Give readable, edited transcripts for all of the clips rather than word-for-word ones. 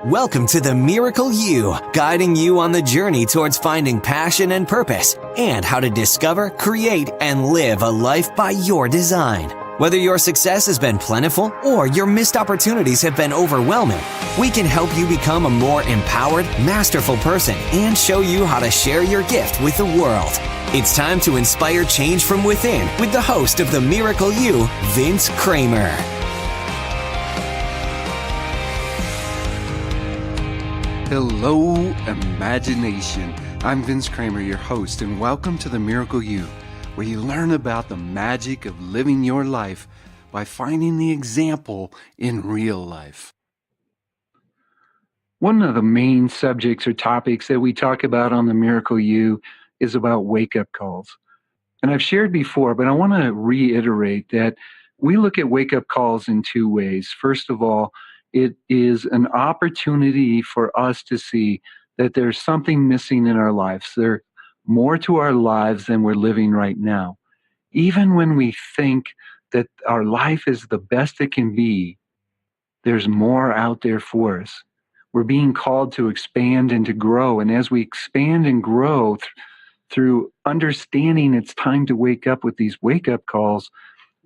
Welcome to the Miracle You, guiding you on the journey towards finding passion and purpose, and how to discover, create, and live a life by your design. Whether your success has been plentiful or your missed opportunities have been overwhelming, we can help you become a more empowered, masterful person and show you how to share your gift with the world. It's time to inspire change from within with the host of the Miracle You, Vince Kramer. Hello, imagination. I'm Vince Kramer, your host, and welcome to the Miracle You, where you learn about the magic of living your life by finding the example in real life. One of the main subjects or topics that we talk about on the Miracle You is about wake-up calls. And I've shared before, but I want to reiterate that we look at wake-up calls in two ways. First of all, it is an opportunity for us to see that there's something missing in our lives. There's more to our lives than we're living right now. Even when we think that our life is the best it can be, there's more out there for us. We're being called to expand and to grow. And as we expand and grow through understanding it's time to wake up with these wake-up calls,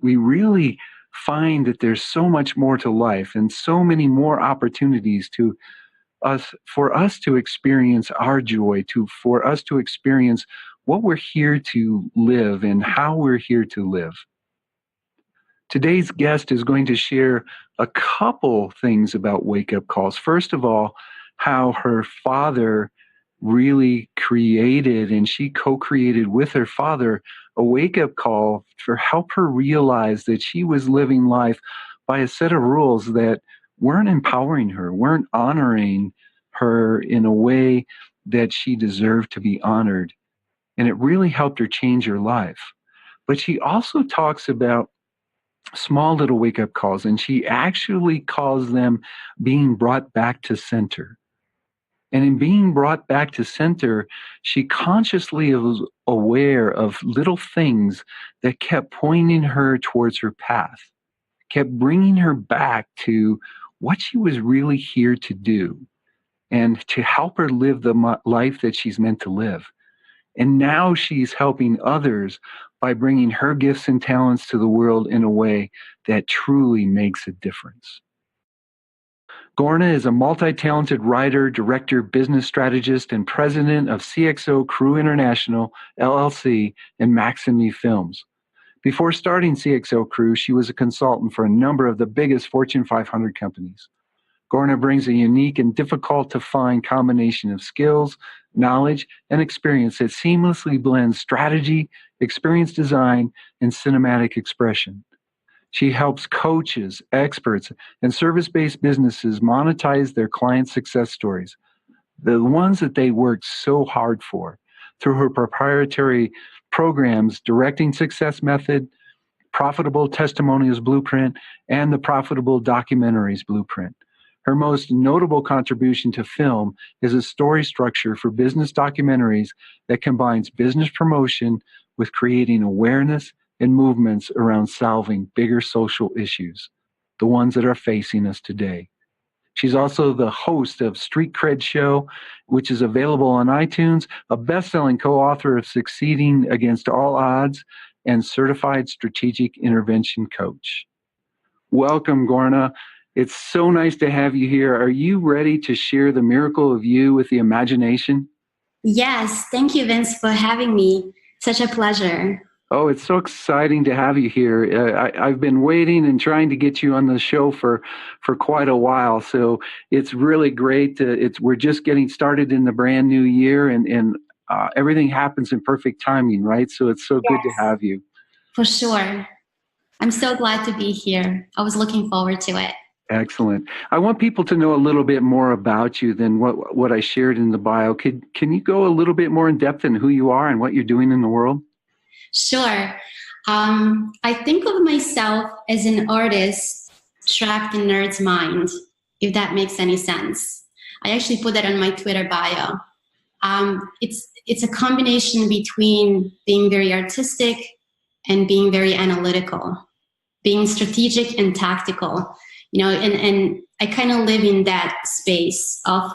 we really find that there's so much more to life and so many more opportunities for us to experience our joy, for us to experience what we're here to live and how we're here to live. Today's guest is going to share a couple things about wake-up calls. First of all, how her father really created, and she co-created with her father, a wake-up call to help her realize that she was living life by a set of rules that weren't empowering her, weren't honoring her in a way that she deserved to be honored. And it really helped her change her life. But she also talks about small little wake-up calls, and she actually calls them being brought back to center. And in being brought back to center, she consciously was aware of little things that kept pointing her towards her path, kept bringing her back to what she was really here to do and to help her live the life that she's meant to live. And now she's helping others by bringing her gifts and talents to the world in a way that truly makes a difference. Gorana is a multi-talented writer, director, business strategist, and president of CXO Crew International, LLC, and Maxim Films. Before starting CXO Crew, she was a consultant for a number of the biggest Fortune 500 companies. Gorana brings a unique and difficult-to-find combination of skills, knowledge, and experience that seamlessly blends strategy, experience design, and cinematic expression. She helps coaches, experts, and service-based businesses monetize their clients' success stories, the ones that they worked so hard for, through her proprietary programs, Directing Success Method, Profitable Testimonials Blueprint, and the Profitable Documentaries Blueprint. Her most notable contribution to film is a story structure for business documentaries that combines business promotion with creating awareness and movements around solving bigger social issues, the ones that are facing us today. She's also the host of Street Cred Show, which is available on iTunes, a best-selling co-author of Succeeding Against All Odds, and certified strategic intervention coach. Welcome, Gorana. It's so nice to have you here. Are you ready to share the miracle of you with the imagination? Yes, thank you, Vince, for having me. Such a pleasure. Oh, it's so exciting to have you here. I've been waiting and trying to get you on the show for quite a while. So it's really great. We're just getting started in the brand new year, and everything happens in perfect timing, right? So it's so good to have you. For sure. I'm so glad to be here. I was looking forward to it. Excellent. I want people to know a little bit more about you than what I shared in the bio. Can you go a little bit more in depth in who you are and what you're doing in the world? Sure. I think of myself as an artist trapped in nerd's mind, if that makes any sense. I actually put that on my Twitter bio. It's a combination between being very artistic and being very analytical, being strategic and tactical. and I kind of live in that space of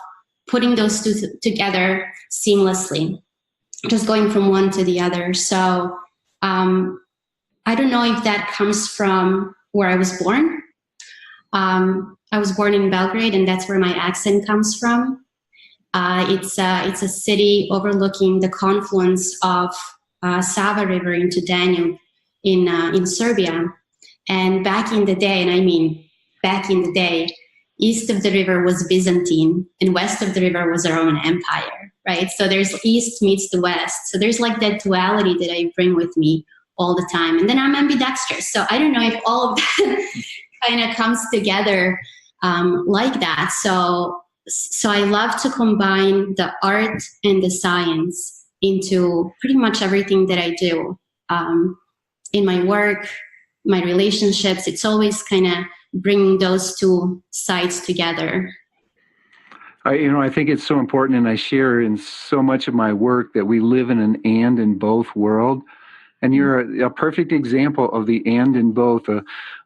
putting those two together seamlessly, just going from one to the other. So I don't know if that comes from where I was born. I was born in Belgrade, and that's where my accent comes from. It's a city overlooking the confluence of Sava River into Danube in Serbia. And back in the day, and I mean back in the day, east of the river was Byzantine, and west of the river was the Roman Empire, right? So there's east meets the west. So there's like that duality that I bring with me all the time. And then I'm ambidextrous. So I don't know if all of that kind of comes together like that. So I love to combine the art and the science into pretty much everything that I do. In my work, my relationships, it's always kind of bringing those two sides together. I think it's so important, and I share in so much of my work that we live in an and in both world. And you're a perfect example of the and in both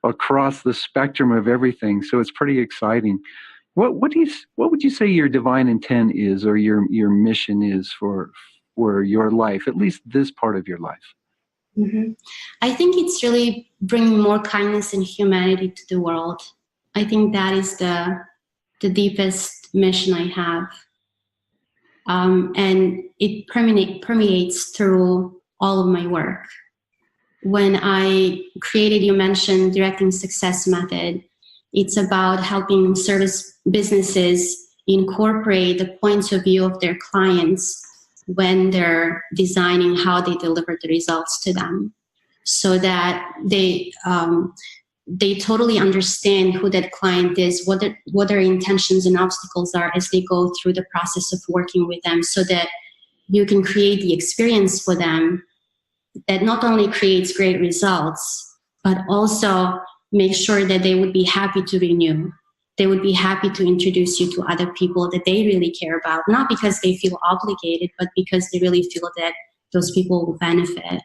across the spectrum of everything. So it's pretty exciting. What would you say your divine intent is, or your mission is for your life, at least this part of your life? Mm-hmm. I think it's really bringing more kindness and humanity to the world. I think that is the deepest mission I have. And it permeates through all of my work. When I created, you mentioned Directing Success Method, it's about helping service businesses incorporate the points of view of their clients when they're designing how they deliver the results to them, so that they totally understand who that client is, what their intentions and obstacles are as they go through the process of working with them, so that you can create the experience for them that not only creates great results, but also make sure that they would be happy to renew. They would be happy to introduce you to other people that they really care about, not because they feel obligated, but because they really feel that those people will benefit.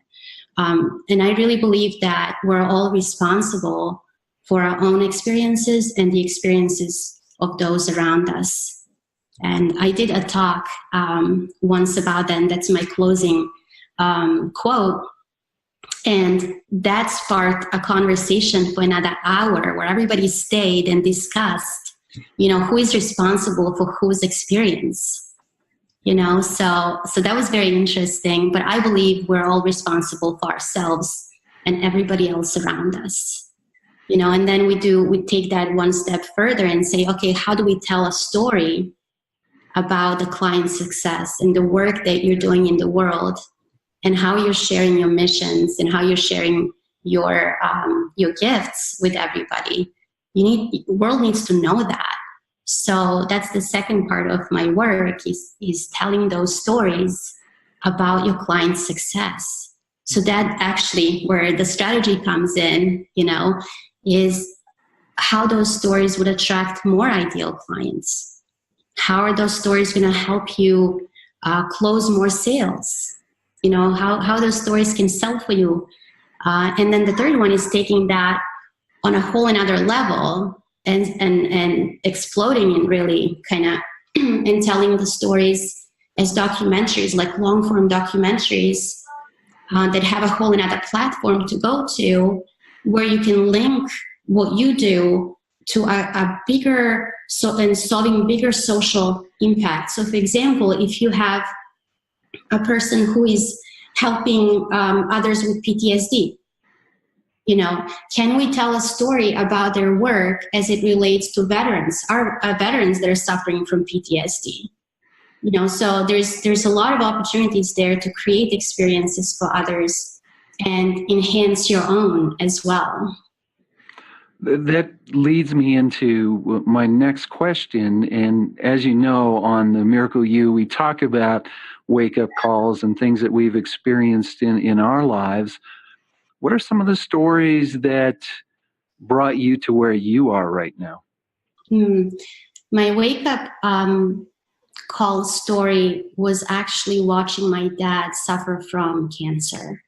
And I really believe that we're all responsible for our own experiences and the experiences of those around us. And I did a talk once about that, and that's my closing quote. And that sparked a conversation for another hour where everybody stayed and discussed, who is responsible for whose experience, so that was very interesting. But I believe we're all responsible for ourselves and everybody else around us, and then we take that one step further and say, okay, how do we tell a story about the client's success and the work that you're doing in the world, and how you're sharing your missions and how you're sharing your gifts with everybody. The world needs to know that. So that's the second part of my work is telling those stories about your client's success. So that actually where the strategy comes in, is how those stories would attract more ideal clients. How are those stories going to help you close more sales? How those stories can sell for you. And then the third one is taking that on a whole another level and exploding and really kind of and telling the stories as documentaries, like long form documentaries that have a whole another platform to go to, where you can link what you do to a bigger, and solving bigger social impact. So for example, if you have a person who is helping others with PTSD, can we tell a story about their work as it relates to veterans, our veterans that are suffering from PTSD? So there's a lot of opportunities there to create experiences for others and enhance your own as well. That leads me into my next question. And as you know, on the Miracle You, we talk about wake-up calls and things that we've experienced in our lives. What are some of the stories that brought you to where you are right now? My wake-up call story was actually watching my dad suffer from cancer.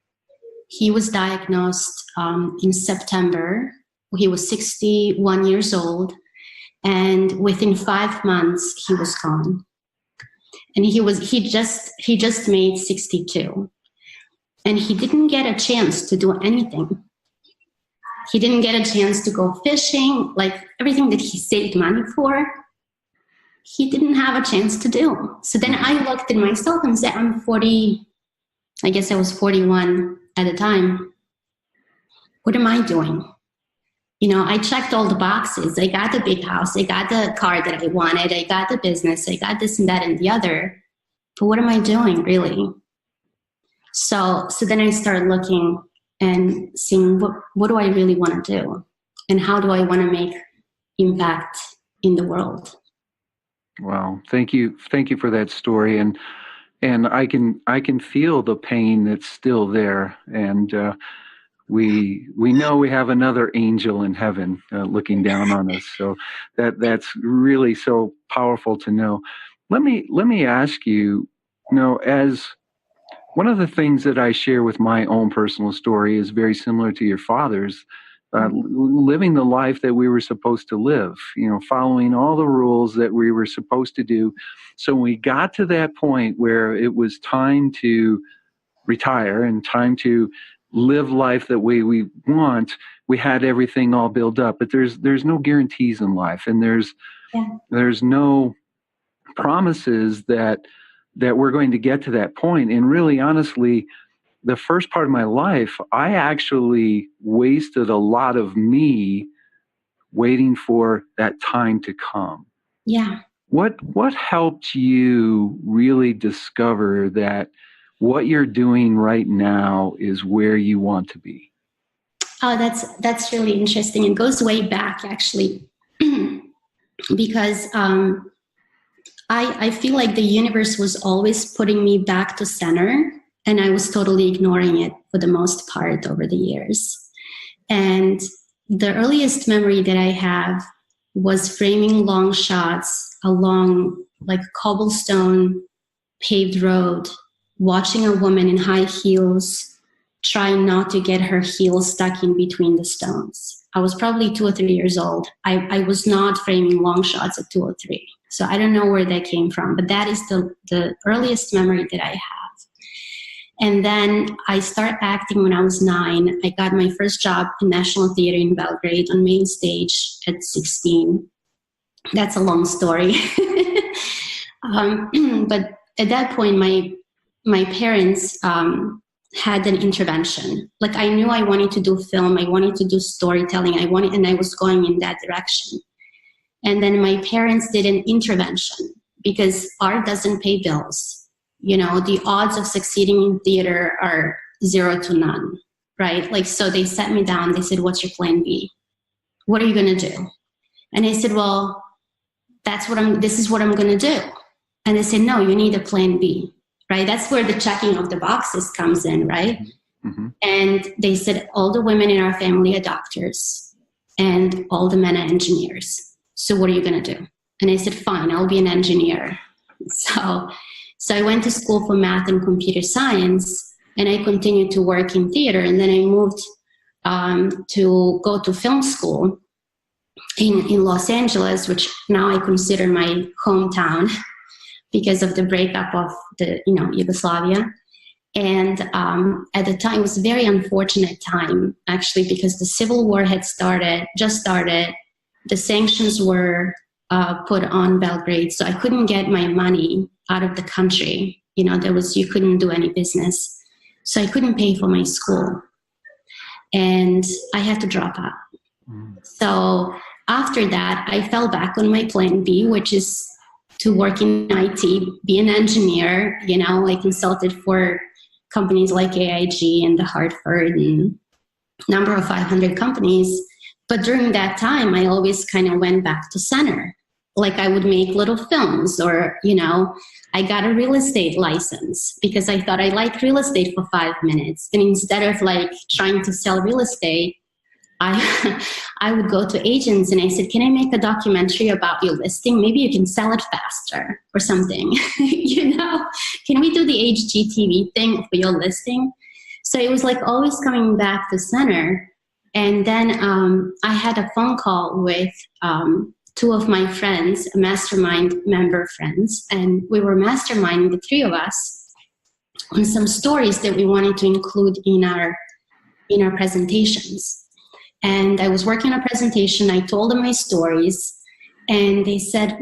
He was diagnosed in September He was 61 years old. And within 5 months, he was gone. And he just made 62. And he didn't get a chance to do anything. He didn't get a chance to go fishing, like everything that he saved money for, he didn't have a chance to do. So then I looked at myself and said, I'm 40, I guess I was 41 at the time. What am I doing? You know, I checked all the boxes. I got the big house. I got the car that I wanted. I got the business. I got this and that and the other. But what am I doing, really? So then I started looking and seeing what do I really want to do? And how do I want to make impact in the world? Wow. Thank you for that story. And I can feel the pain that's still there. And we know we have another angel in heaven looking down on us. So that's really so powerful to know. Let me ask you, as one of the things that I share with my own personal story is very similar to your father's, living the life that we were supposed to live, following all the rules that we were supposed to do. So when we got to that point where it was time to retire and time to live life the way we want, we had everything all built up. But there's no guarantees in life, and there's no promises that we're going to get to that point. And really, honestly, the first part of my life, I actually wasted a lot of me waiting for that time to come. Yeah. What helped you really discover that what you're doing right now is where you want to be? Oh, that's really interesting. It goes way back, actually, because I feel like the universe was always putting me back to center, and I was totally ignoring it for the most part over the years. And the earliest memory that I have was framing long shots along like cobblestone paved road, watching a woman in high heels trying not to get her heels stuck in between the stones. I was probably 2 or 3 years old. I was not framing long shots at 2 or 3. So I don't know where that came from, but that is the earliest memory that I have. And then I started acting when I was 9. I got my first job in National Theater in Belgrade on main stage at 16. That's a long story. But at that point, my parents had an intervention. Like, I knew I wanted to do film. I wanted to do storytelling. And I was going in that direction. And then my parents did an intervention because art doesn't pay bills. The odds of succeeding in theater are 0 to none, right? Like, so they sat me down. They said, what's your plan B? What are you going to do? And I said, well, this is what I'm going to do. And they said, no, you need a plan B, right? That's where the checking of the boxes comes in, right? Mm-hmm. And they said, all the women in our family are doctors and all the men are engineers. So what are you going to do? And I said, fine, I'll be an engineer. So I went to school for math and computer science, and I continued to work in theater. And then I moved to go to film school in Los Angeles, which now I consider my hometown because of the breakup of the Yugoslavia. And at the time, it was a very unfortunate time, actually, because the Civil War had just started. The sanctions were put on Belgrade, so I couldn't get my money out of the country. You couldn't do any business. So I couldn't pay for my school. And I had to drop out. So after that, I fell back on my plan B, which is to work in IT, be an engineer. I consulted for companies like AIG and the Hartford and number of 500 companies. But during that time, I always kind of went back to center. Like, I would make little films, or, I got a real estate license because I thought I liked real estate for 5 minutes. And instead of like trying to sell real estate, I would go to agents and I said, can I make a documentary about your listing? Maybe you can sell it faster or something. Can we do the HGTV thing for your listing? So it was like always coming back to center. And then I had a phone call with two of my friends, mastermind member friends, and we were masterminding, the three of us, on some stories that we wanted to include in our presentations. And I was working on a presentation. I told them my stories, and they said,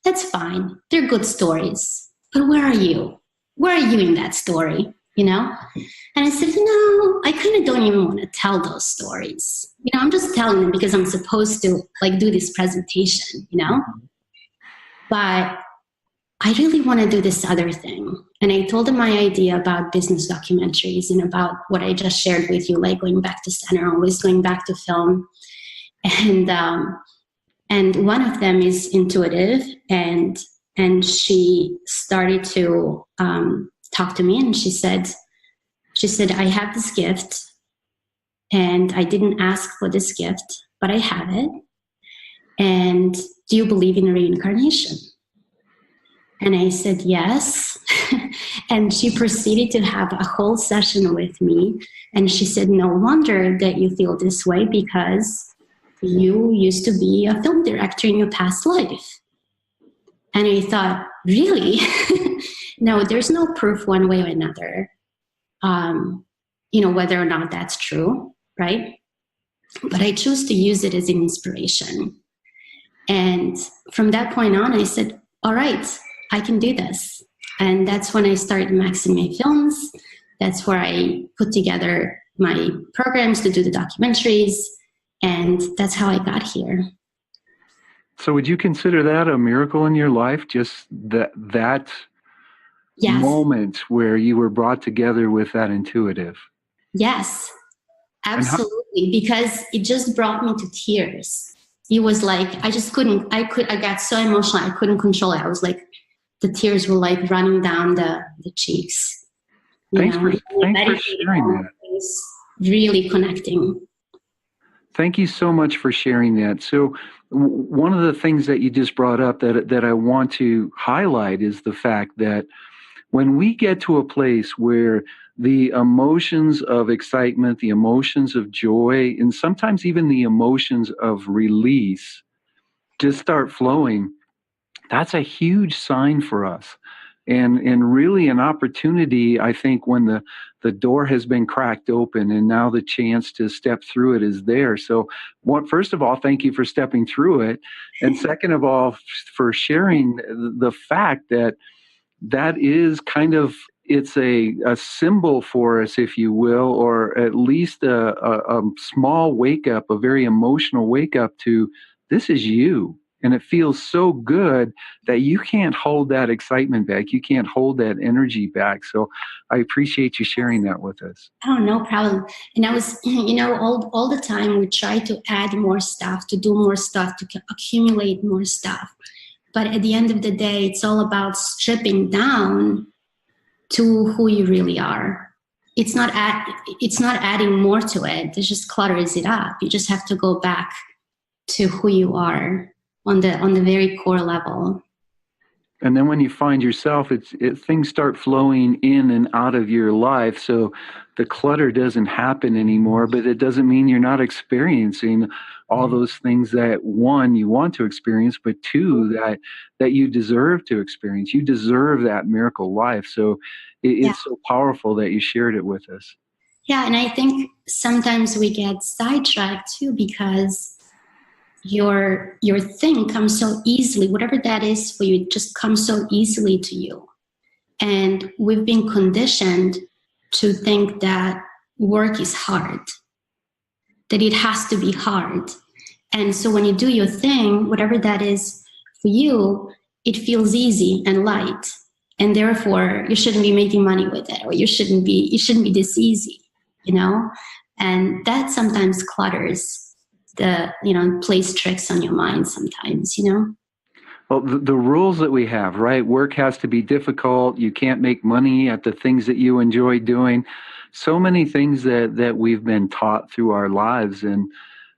"That's fine. They're good stories. But where are you? Where are you in that story? You know?" And I said, I kind of don't even want to tell those stories. I'm just telling them because I'm supposed to do this presentation, But I really want to do this other thing. And I told them my idea about business documentaries and about what I just shared with you, like going back to center, always going back to film. And one of them is intuitive, and she started to talk to me, and she said, "I have this gift, and I didn't ask for this gift, but I have it. And do you believe in reincarnation?" And I said, "Yes." And she proceeded to have a whole session with me. And she said, "No wonder that you feel this way, because you used to be a film director in your past life." And I thought, really? No, there's no proof one way or another, whether or not that's true, right? But I choose to use it as an inspiration. And from that point on, I said, all right, I can do this. And that's when I started Maximum Films. That's where I put together my programs to do the documentaries. And that's how I got here. So would you consider that a miracle in your life? Just that Yes. moment where you were brought together with that intuitive? Yes, absolutely. Because it just brought me to tears. It was like, I got so emotional, I couldn't control it. I was like, the tears were like running down the cheeks. Thanks for sharing that. Really connecting. Thank you so much for sharing that. So one of the things that you just brought up that I want to highlight is the fact that when we get to a place where the emotions of excitement, the emotions of joy, and sometimes even the emotions of release just start flowing, that's a huge sign for us. And really an opportunity, I think, when the door has been cracked open and now the chance to step through it is there. So first of all, thank you for stepping through it. And second of all, for sharing the fact that is kind of, it's a symbol for us, if you will, or at least a small wake up, a very emotional wake up to, this is you. And it feels so good that you can't hold that excitement back. You can't hold that energy back. So I appreciate you sharing that with us. Oh, no problem. And I was, all the time we try to add more stuff, to do more stuff, to accumulate more stuff. But at the end of the day, it's all about stripping down to who you really are. It's not adding more to it. It just clutters it up. You just have to go back to who you are on the very core level. And then when you find yourself, things start flowing in and out of your life. So the clutter doesn't happen anymore, but it doesn't mean you're not experiencing all those things that, one, you want to experience, but two, that you deserve to experience. You deserve that miracle life. So it's so powerful that you shared it with us. Yeah, and I think sometimes we get sidetracked too, because your thing comes so easily, whatever that is for you, it just comes so easily to you. And we've been conditioned to think that work is hard, that it has to be hard. And so when you do your thing, whatever that is for you, it feels easy and light. And therefore you shouldn't be making money with it, or it shouldn't be this easy, And that sometimes clutters plays tricks on your mind sometimes, Well, the rules that we have, right? Work has to be difficult. You can't make money at the things that you enjoy doing. So many things that we've been taught through our lives, and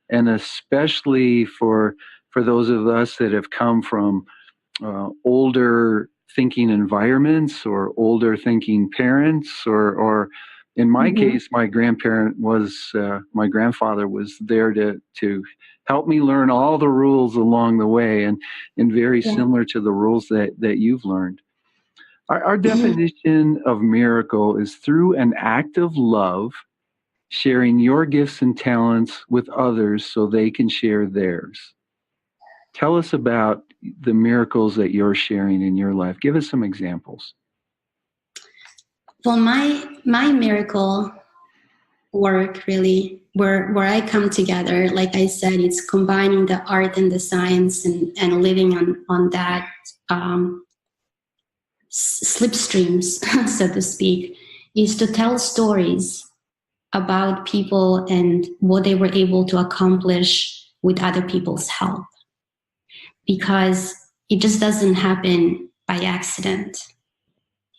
especially for those of us that have come from older thinking environments, or older thinking parents, or In my Mm-hmm. case, my grandfather was there to help me learn all the rules along the way, and very Yeah. similar to the rules that you've learned. Our Mm-hmm. definition of miracle is through an act of love, sharing your gifts and talents with others so they can share theirs. Tell us about the miracles that you're sharing in your life. Give us some examples. Well, my miracle work really where I come together, like I said, it's combining the art and the science and living on that slipstreams, so to speak, is to tell stories about people and what they were able to accomplish with other people's help, because it just doesn't happen by accident.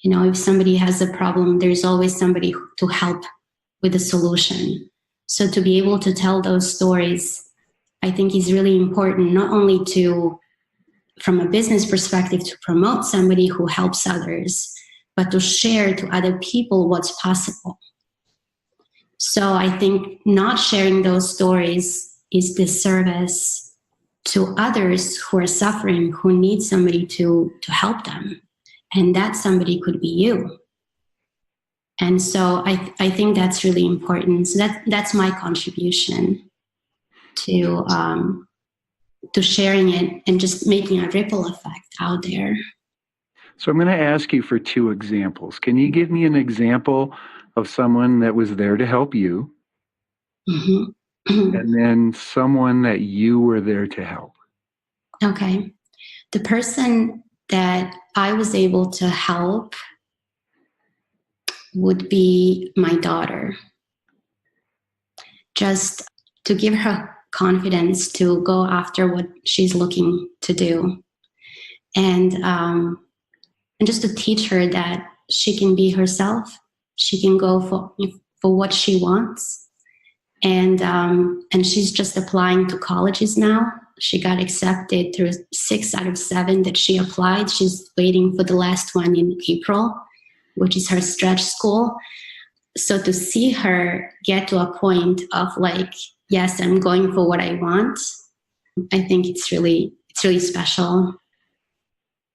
You know, if somebody has a problem, there's always somebody to help with the solution. So to be able to tell those stories, I think is really important, not only to, from a business perspective, to promote somebody who helps others, but to share to other people what's possible. So I think not sharing those stories is disservice to others who are suffering, who need somebody to help them. And that somebody could be you. And so I think that's really important. So that's my contribution to sharing it and just making a ripple effect out there. So I'm going to ask you for two examples. Can you give me an example of someone that was there to help you, Mm-hmm. and then someone that you were there to help? Okay. The person that I was able to help would be my daughter. Just to give her confidence to go after what she's looking to do. And just to teach her that she can be herself. She can go for what she wants. And she's just applying to colleges now. She got accepted through 6 out of 7 that she applied. She's waiting for the last one in April, which is her stretch school. So to see her get to a point of like, yes, I'm going for what I want, I think it's really special.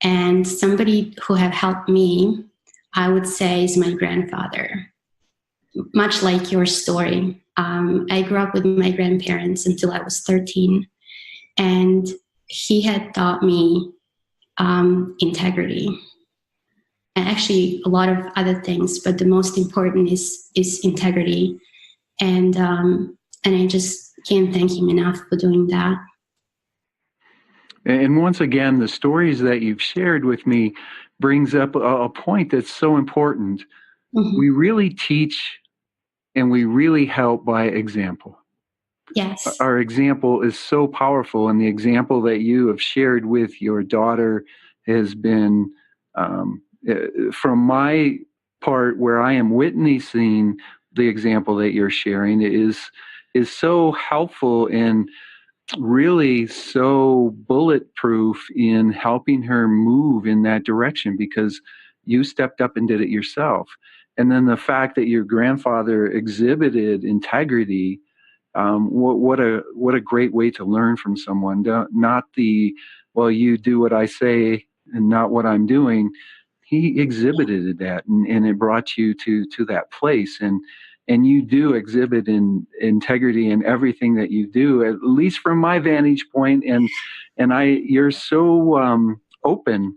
And somebody who have helped me, I would say, is my grandfather. Much like your story. I grew up with my grandparents until I was 13. And he had taught me integrity. And actually a lot of other things, but the most important is integrity. And I just can't thank him enough for doing that. And once again, the stories that you've shared with me brings up a point that's so important. Mm-hmm. We really teach and we really help by example. Yes. Our example is so powerful, and the example that you have shared with your daughter has been, from my part, where I am witnessing the example that you're sharing, is so helpful and really so bulletproof in helping her move in that direction, because you stepped up and did it yourself. And then the fact that your grandfather exhibited integrity, what a great way to learn from someone. Not the, well, you do what I say and not what I'm doing. He exhibited that, and it brought you to that place. And you do exhibit integrity in everything that you do, at least from my vantage point. And you're so open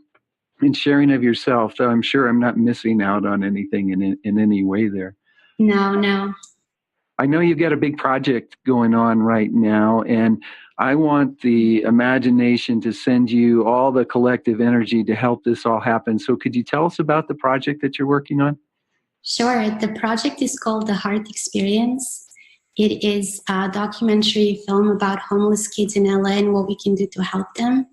in sharing of yourself that I'm sure I'm not missing out on anything in any way there. No. I know you've got a big project going on right now, and I want the imagination to send you all the collective energy to help this all happen. So could you tell us about the project that you're working on? Sure. The project is called The Heart Experience. It is a documentary film about homeless kids in LA and what we can do to help them.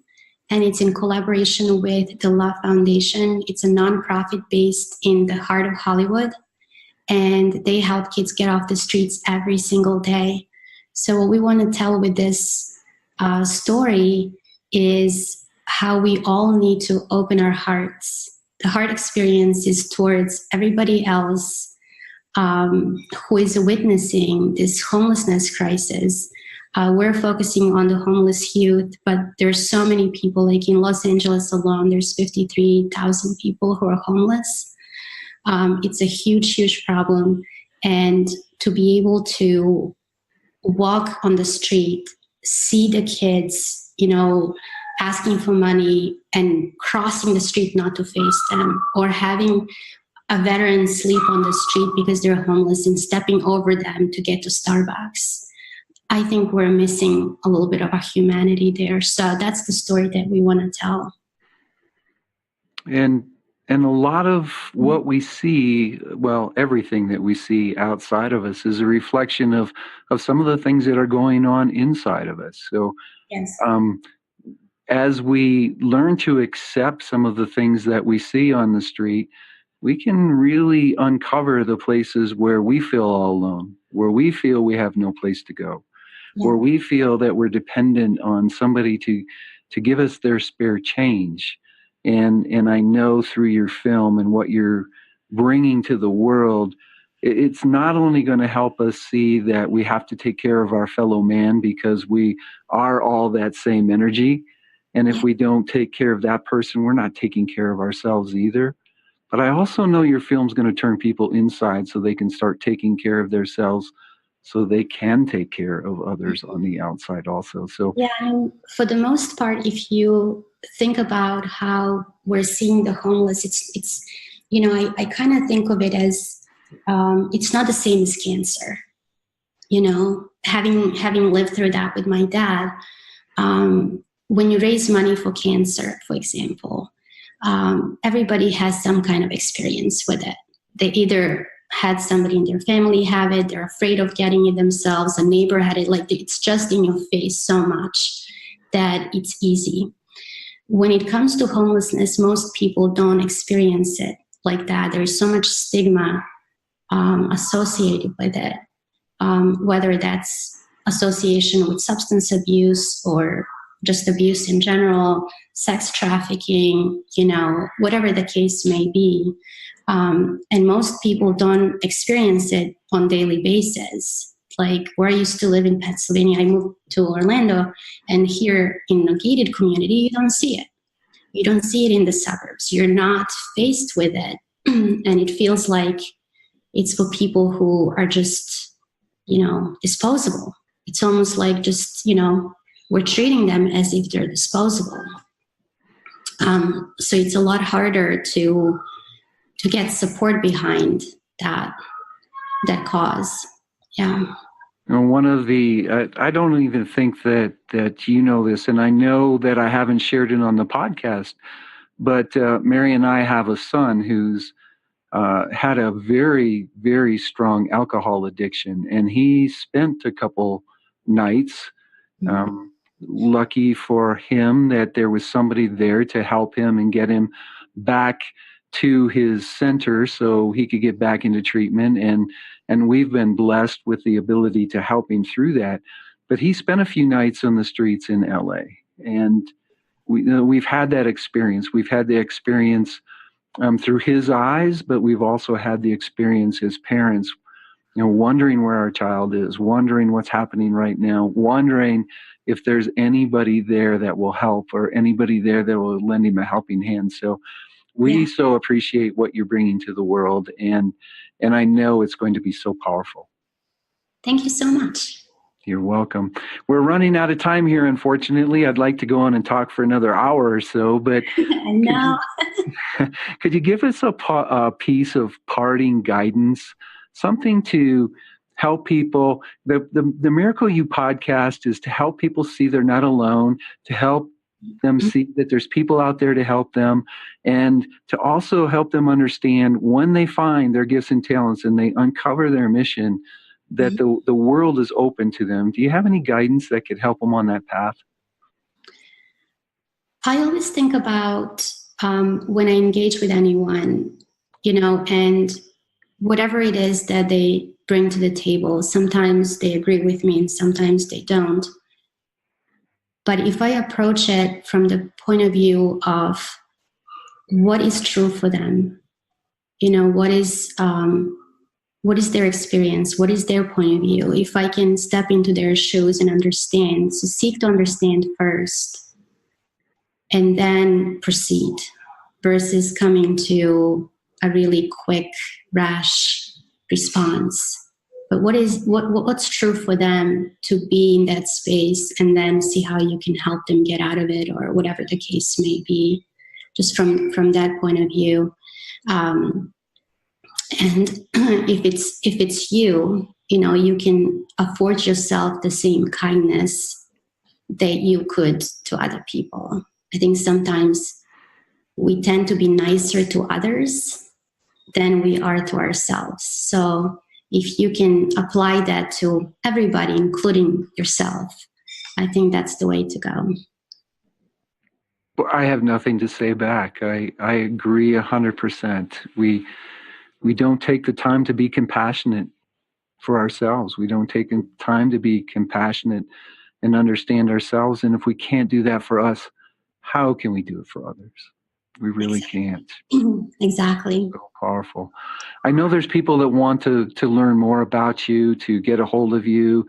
And it's in collaboration with the Love Foundation. It's a nonprofit based in the heart of Hollywood. And they help kids get off the streets every single day. So what we want to tell with this story is how we all need to open our hearts. The heart experience is towards everybody else, who is witnessing this homelessness crisis. We're focusing on the homeless youth, but there's so many people, like in Los Angeles alone, there's 53,000 people who are homeless. It's a huge, huge problem. And to be able to walk on the street, see the kids, asking for money and crossing the street not to face them, or having a veteran sleep on the street because they're homeless and stepping over them to get to Starbucks. I think we're missing a little bit of our humanity there. So that's the story that we want to tell. And a lot of what we see, well, everything that we see outside of us is a reflection of some of the things that are going on inside of us. So yes. As we learn to accept some of the things that we see on the street, we can really uncover the places where we feel all alone, where we feel we have no place to go, where we feel that we're dependent on somebody to give us their spare change. And I know through your film and what you're bringing to the world, it's not only going to help us see that we have to take care of our fellow man because we are all that same energy. And if we don't take care of that person, we're not taking care of ourselves either. But I also know your film's going to turn people inside so they can start taking care of themselves, so they can take care of others on the outside also. So yeah, and for the most part, if you think about how we're seeing the homeless, it's I kind of think of it as it's not the same as cancer. Having lived through that with my dad, when you raise money for cancer, for example, everybody has some kind of experience with it. They either had somebody in their family have it, they're afraid of getting it themselves, a neighbor had it, like it's just in your face so much that it's easy. When it comes to homelessness, most people don't experience it like that. There's so much stigma associated with it, whether that's association with substance abuse or just abuse in general, sex trafficking, whatever the case may be. And most people don't experience it on a daily basis. Like where I used to live in Pennsylvania, I moved to Orlando, and here in a gated community, you don't see it. You don't see it in the suburbs. You're not faced with it. And it feels like it's for people who are just, disposable. It's almost like just, we're treating them as if they're disposable. So it's a lot harder to get support behind that cause. Yeah. One of the, I don't even think that you know this, and I know that I haven't shared it on the podcast, but Mary and I have a son who's had a very, very strong alcohol addiction, and he spent a couple nights. Lucky for him that there was somebody there to help him and get him back to his center so he could get back into treatment. And we've been blessed with the ability to help him through that. But he spent a few nights on the streets in LA. And we've had that experience. We've had the experience through his eyes, but we've also had the experience as parents, wondering where our child is, wondering what's happening right now, wondering if there's anybody there that will help or anybody there that will lend him a helping hand. So we so appreciate what you're bringing to the world, and I know it's going to be so powerful. Thank you so much. You're welcome. We're running out of time here, unfortunately. I'd like to go on and talk for another hour or so, but I know. Could you give us a piece of parting guidance, something to help people? The Miracle You podcast is to help people see they're not alone, to help them see that there's people out there to help them, and to also help them understand when they find their gifts and talents and they uncover their mission, that the world is open to them. Do you have any guidance that could help them on that path? I always think about when I engage with anyone, and whatever it is that they bring to the table, sometimes they agree with me and sometimes they don't. But if I approach it from the point of view of what is true for them, what is what is their experience? What is their point of view? If I can step into their shoes and understand, so seek to understand first and then proceed versus coming to a really quick, rash response. But what's true for them to be in that space, and then see how you can help them get out of it, or whatever the case may be, just from that point of view. And if it's you you can afford yourself the same kindness that you could to other people. I think sometimes we tend to be nicer to others than we are to ourselves. So if you can apply that to everybody, including yourself, I think that's the way to go. Well, I have nothing to say back. I agree 100%. We don't take the time to be compassionate for ourselves. We don't take the time to be compassionate and understand ourselves. And if we can't do that for us, how can we do it for others? We really can't. Exactly. So powerful. I know there's people that want to learn more about you, to get a hold of you,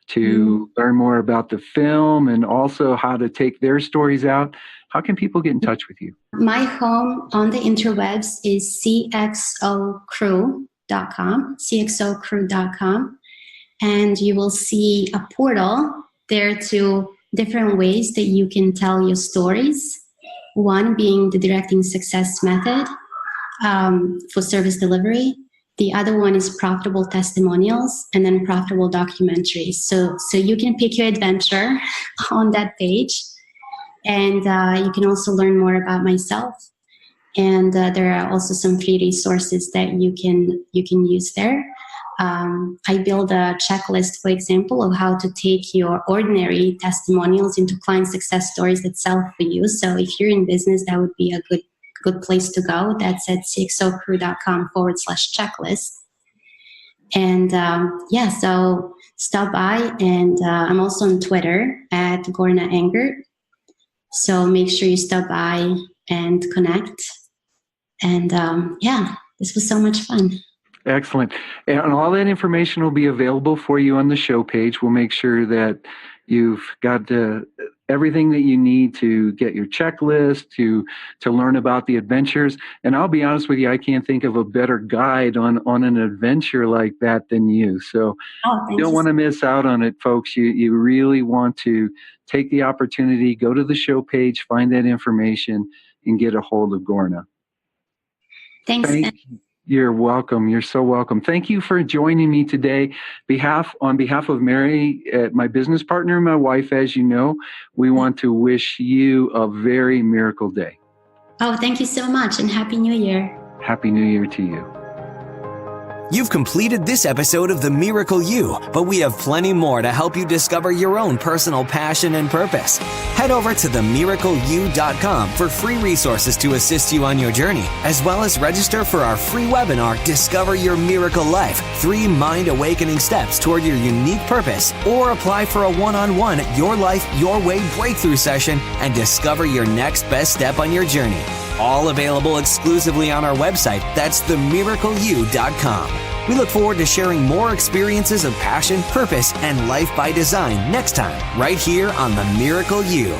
to learn more about the film, and also how to take their stories out. How can people get in touch with you? My home on the interwebs is cxocrew.com. And you will see a portal there to different ways that you can tell your stories. One being the directing success method for service delivery. The other one is profitable testimonials, and then profitable documentaries. So you can pick your adventure on that page, and you can also learn more about myself. And there are also some free resources that you can use there. I build a checklist, for example, of how to take your ordinary testimonials into client success stories that sell for you. So if you're in business, that would be a good place to go. That's at cxocrew.com/checklist. And so stop by. And I'm also on Twitter at Gorana Angert. So make sure you stop by and connect. And this was so much fun. Excellent. And all that information will be available for you on the show page. We'll make sure that you've got everything that you need to get your checklist, to learn about the adventures. And I'll be honest with you, I can't think of a better guide on an adventure like that than you. So you don't want to miss out on it, folks. You really want to take the opportunity, go to the show page, find that information, and get a hold of Gorana. Thanks. You're welcome. You're so welcome. Thank you for joining me today. On behalf of Mary, my business partner, and my wife, as you know, we want to wish you a very miracle day. Oh, thank you so much, and Happy New Year. Happy New Year to you. You've completed this episode of The Miracle You, but we have plenty more to help you discover your own personal passion and purpose. Head over to themiracleyou.com for free resources to assist you on your journey, as well as register for our free webinar, Discover Your Miracle Life, 3 Mind Awakening Steps Toward Your Unique Purpose, or apply for a one-on-one Your Life, Your Way breakthrough session and discover your next best step on your journey. All available exclusively on our website. That's themiracleyou.com. We look forward to sharing more experiences of passion, purpose, and life by design next time, right here on The Miracle You.